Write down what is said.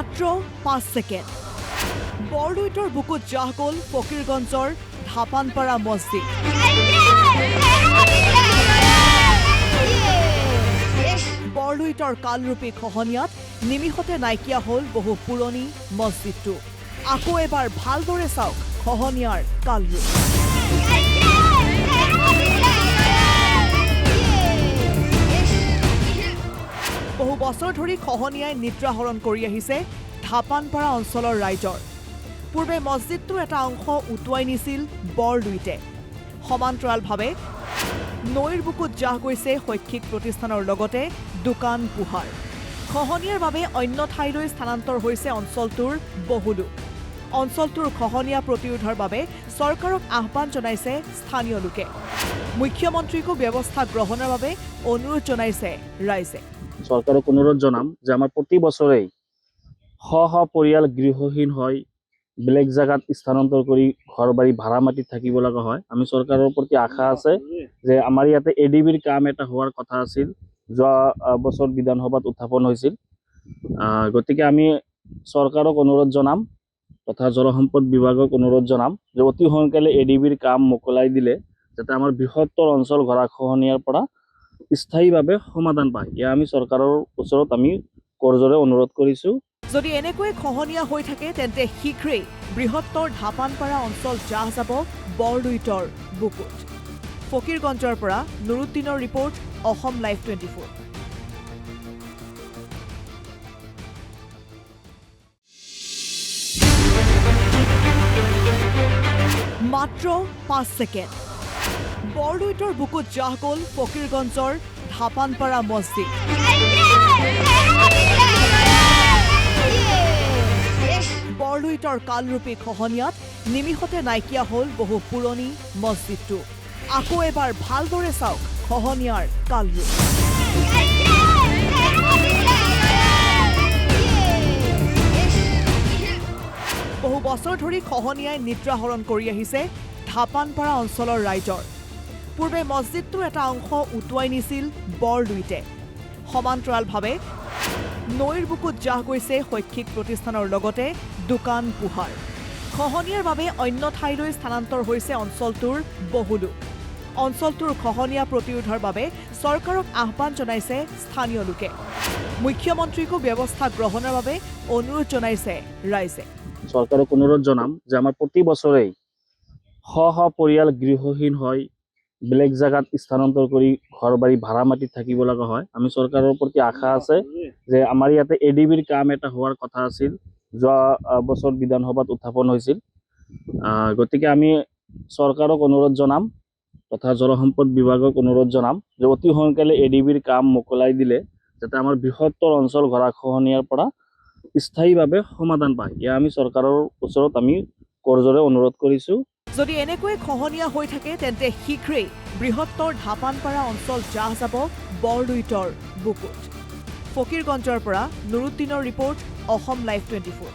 মাত্ৰ 5 ছেকেণ্ড বৰলুইতৰ বুকুত জাহ গ'ল ফকীৰগঞ্জৰ ধাপানপাৰা মছজিদ। বৰলুইতৰ কালৰূপী খহনীয়াত নিমিষতে নাইকিয়া হ'ল বহু পুৰণি মছজিদটো। আকৌ এবাৰ ভালদৰে চাওক খহনীয়াৰ কালৰূপ। বহু বছৰ ধৰি খহনীয়াই নিদ্ৰাহৰণ কৰি আহিছে ধাপানপাৰা অঞ্চলৰ ৰাইজৰ। পূৰ্বে মছজিদটোৰ এটা অংশ উটুৱাই নিছিল বৰলুইতে। সমান্তৰালভাৱে নৈৰ বুকুত জাহ গৈছে শৈক্ষিক প্ৰতিষ্ঠানৰ লগতে দোকান পোহাৰ। খহনীয়াৰ বাবে অন্য ঠাইলৈ স্থানান্তৰ হৈছে অঞ্চলটোৰ বহু লোক। অঞ্চলটোৰ খহনীয়া প্ৰতিৰোধৰ বাবে চৰকাৰক আহ্বান জনাইছে স্থানীয় লোকে। মুখ্যমন্ত্ৰীকো ব্যৱস্থা গ্ৰহণৰ বাবে অনুৰোধ জনাইছে ৰাইজে। চৰকাৰক অনুৰোধ জনাম যে আমাৰ প্ৰতি বছৰেই শ শ পৰিয়াল গৃহহীন হয়, বেলেগ জায়গাত স্থানান্তৰ কৰি ঘৰ বাৰী ভাড়া মাটিত থাকিব লগা হয়। আমি চৰকাৰৰ প্ৰতি আশা আছে যে আমাৰ ইয়াতে এডিবিৰ কাম এটা হোৱাৰ কথা আছিল, যোৱা বছৰ বিধানসভাত উত্থাপন হৈছিল। গতিকে আমি চৰকাৰক অনুৰোধ জনাম তথা জলসম্পদ বিভাগক অনুৰোধ জনাম যে অতি সোনকালে এডিবিৰ কাম মোকলাই দিলে যাতে আমাৰ বৃহত্তৰ অঞ্চল গৰাখহনীয়াৰ পৰা স্থায়ীভাৱে সমাধান পায়। এয়া আমি চৰকাৰৰ ওচৰত আমি কৰজোৰে অনুৰোধ কৰিছোঁ। যদি এনেকৈ খহনীয়া হৈ থাকে তেন্তে শীঘ্ৰেই বৃহত্তৰ ধাপানপাৰা অঞ্চল জাহ যাব বৰলুইতৰ বুকুত। ফকীৰগঞ্জৰ পৰা নুৰুদ্দিনৰ ৰিপৰ্ট, অসম লাইভ 24। মাত্ৰ 5 ছেকেণ্ড বৰলুইতৰ বুকুত জাহ গ'ল ফকীৰগঞ্জৰ ধাপানপাৰা মছজিদ। বৰলুইতৰ কালৰূপী খহনীয়াত নিমিষতে নাইকিয়া হ'ল বহু পুৰণি মছজিদটো। আকৌ এবাৰ ভালদৰে চাওক খহনীয়াৰ কালৰূপ। বহু বছৰ ধৰি খহনীয়াই নিদ্ৰাহৰণ কৰি আহিছে ধাপানপাৰা অঞ্চলৰ ৰাইজৰ। পূৰ্বে মছজিদটোৰ এটা অংশ উটুৱাই নিছিল বৰলুইতে। সমান্তৰালভাৱে নৈৰ বুকুত জাহ গৈছে শৈক্ষিক প্ৰতিষ্ঠানৰ লগতে দোকান পোহাৰ। খহনীয়াৰ বাবে অন্য ঠাইলৈ স্থানান্তৰ হৈছে অঞ্চলটোৰ বহু লোক। অঞ্চলটোৰ খহনীয়া প্ৰতিৰোধৰ বাবে চৰকাৰক আহ্বান জনাইছে স্থানীয় লোকে। মুখ্যমন্ত্ৰীকো ব্যৱস্থা গ্ৰহণৰ বাবে অনুৰোধ জনাইছে ৰাইজে। চৰকাৰক অনুৰোধ জনাম যে আমাৰ প্ৰতি বছৰেই শ শ পৰিয়াল গৃহহীন হয়, বেলেগ জায়গাত স্থানান্তৰ কৰি ঘৰ বাৰী ভাড়া মাটিত থাকিব লগা হয়। আমি চৰকাৰৰ প্ৰতি আশা আছে যে আমাৰ ইয়াতে এডিবিৰ কাম এটা হোৱাৰ কথা আছিল, যোৱা বছৰ বিধানসভাত উত্থাপন হৈছিল। গতিকে আমি চৰকাৰক অনুৰোধ জনাম তথা জলসম্পদ বিভাগক অনুৰোধ জনাম যে অতি সোনকালে এডিবিৰ কাম মোকলাই দিলে যাতে আমাৰ বৃহত্তৰ অঞ্চল গৰাখহনীয়াৰ পৰা স্থায়ীভাৱে সমাধান পায়। এয়া আমি চৰকাৰৰ ওচৰত আমি কৰজোৰে অনুৰোধ কৰিছোঁ। যদি এনেকৈ খহনীয়া হৈ থাকে তেন্তে শীঘ্ৰেই বৃহত্তৰ ধাপানপাৰা অঞ্চল জাহ যাব বৰলুইতৰ বুকুত। ফকীৰগঞ্জৰ পৰা নুৰুদ্দিনৰ ৰিপৰ্ট, অসম লাইভ 24।